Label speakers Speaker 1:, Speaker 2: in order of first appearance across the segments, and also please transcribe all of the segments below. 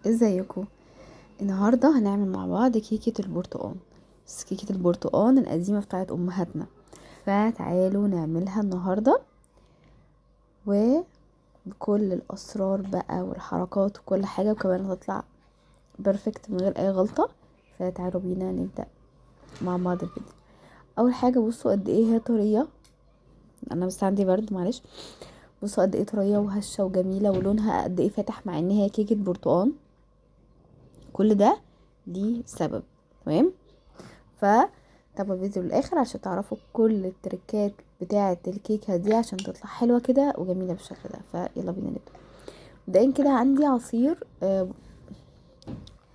Speaker 1: ازيكم؟ النهارده هنعمل مع بعض كيكه البرتقال. بس كيكه البرتقال القديمه بتاعت امهاتنا، فتعالوا نعملها النهارده وبكل الاسرار بقى والحركات وكل حاجه، وكمان هتطلع بيرفكت من غير اي غلطه. فتعالوا بينا نبدا مع بعض الفيديو. اول حاجه بصوا قد ايه هي طريه، انا بس عندي برد معلش. بصوا قد ايه طريه وهشه وجميله، ولونها قد ايه فاتح مع ان هي كيكه برتقال. كل ده ليه سبب، تمام؟ فتابعوا الفيديو للاخر عشان تعرفوا كل التركات بتاعه الكيكه دي عشان تطلع حلوه كده وجميله بالشكل ده. فيلا بينا نبدا. مبدئيا كده عندي عصير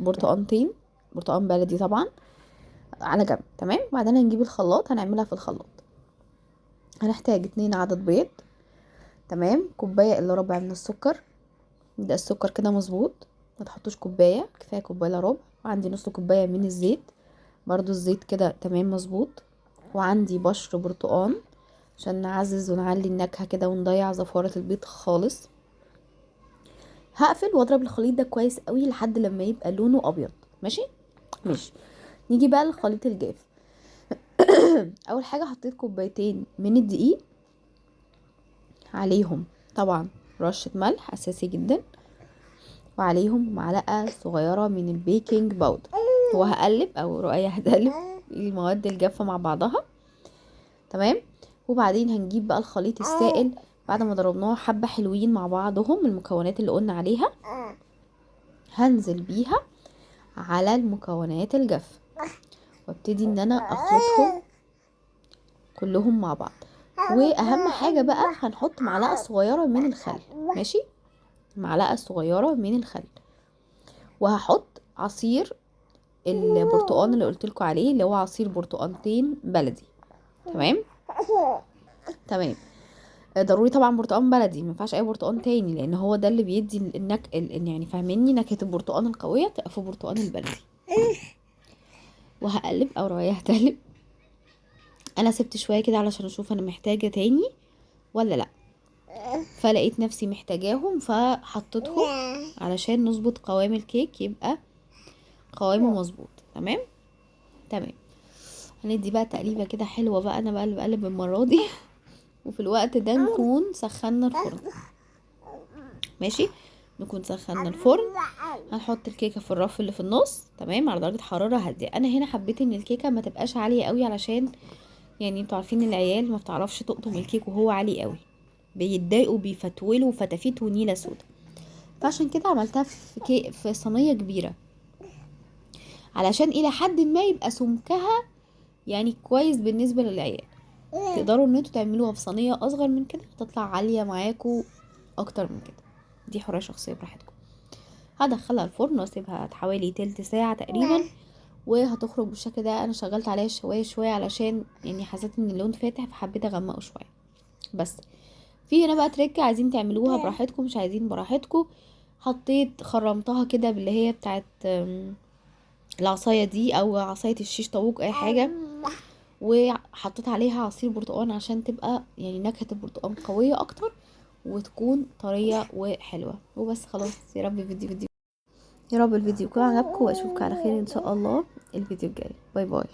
Speaker 1: برتقانتين، برتقان بلدي طبعا، على جنب، تمام. بعدين هنجيب الخلاط، هنعملها في الخلاط. هنحتاج 2 عدد بيض، تمام. كوبايه الا ربع من السكر، ده السكر كده مظبوط، ما تحطوش كوبايه، كفايه كوبايه الا ربع. وعندي نص كوبايه من الزيت، برضو الزيت كده تمام مظبوط. وعندي بشر برتقان عشان نعزز ونعلي النكهة كده ونضيع زفارة البيض خالص. هقفل واضرب الخليط ده كويس قوي لحد لما يبقى لونه ابيض. ماشي ماشي. نيجي بقى للخليط الجاف. اول حاجة حطيت كوبايتين من الدقيق، عليهم طبعا رشة ملح اساسي جدا، وعليهم معلقة صغيرة من البيكنج باودر. وهقلب او رؤية هتقلب المواد الجافة مع بعضها، تمام. وبعدين هنجيب بقى الخليط السائل بعد ما ضربناه حبة حلوين مع بعضهم، المكونات اللي قلنا عليها هنزل بيها على المكونات الجافة، وابتدي ان انا اخلطهم كلهم مع بعض. واهم حاجة بقى هنحط معلقة صغيرة من الخل، ماشي، معلقة صغيرة من الخل. وهحط عصير البرتقال اللي قلتلكوا عليه، اللي هو عصير برتقالتين بلدي، تمام تمام. ضروري طبعا برتقال بلدي، ما ينفعش اي برتقال تاني، لان هو ده اللي بيدي يعني فاهميني، نكهه البرتقال القويه تبقى في البرتقال البلدي. وهقلب او روايه هتقلب. انا سبت شويه كده علشان اشوف انا محتاجه تاني ولا لا، فلقيت نفسي محتاجاهم فحطيتهم علشان نظبط قوام الكيك يبقى قوامه مظبوط، تمام تمام. هندي بقى تقليبه كده حلوه بقى، انا بقى اللي بقلب المره دي. وفي الوقت ده نكون سخنا الفرن، ماشي، نكون سخنا الفرن. هنحط الكيكه في الرف اللي في النص، تمام، على درجه حراره هاديه. انا هنا حبيت ان الكيكه ما تبقاش عاليه قوي، علشان يعني انتوا عارفين العيال ما بتعرفش تقطم الكيك وهو عالي قوي، بيتضايقوا بيفتولوا فتافيت ونيله سودا. فعشان كده عملتها في صينيه كبيره، علشان الى حد ما يبقى سمكها يعني كويس بالنسبه للعيال. تقدروا ان انتوا تعملوها في صينيه اصغر من كده تطلع عاليه معاكوا اكتر من كده، دي حريه شخصيه براحتكم. هدخلها الفرن واسيبها حوالي تلت ساعة تقريبا، وهتخرج بالشكل ده. انا شغلت عليها شوية شوية علشان يعني حسيت ان اللون فاتح فحبيت اغمقه شوية. بس في هنا بقى تريك، عايزين تعملوها براحتكم مش عايزين براحتكم. حطيت خرمتها كده باللي هي بتاعت العصاية دي او عصاية الشيش طاووق اي حاجة، وحطيت عليها عصير برتقال عشان تبقى يعني نكهة البرتقال قوية اكتر وتكون طرية وحلوة. وبس خلاص. يا رب الفيديو يكون عجبكم، واشوفكم على خير ان شاء الله الفيديو الجاي. باي باي.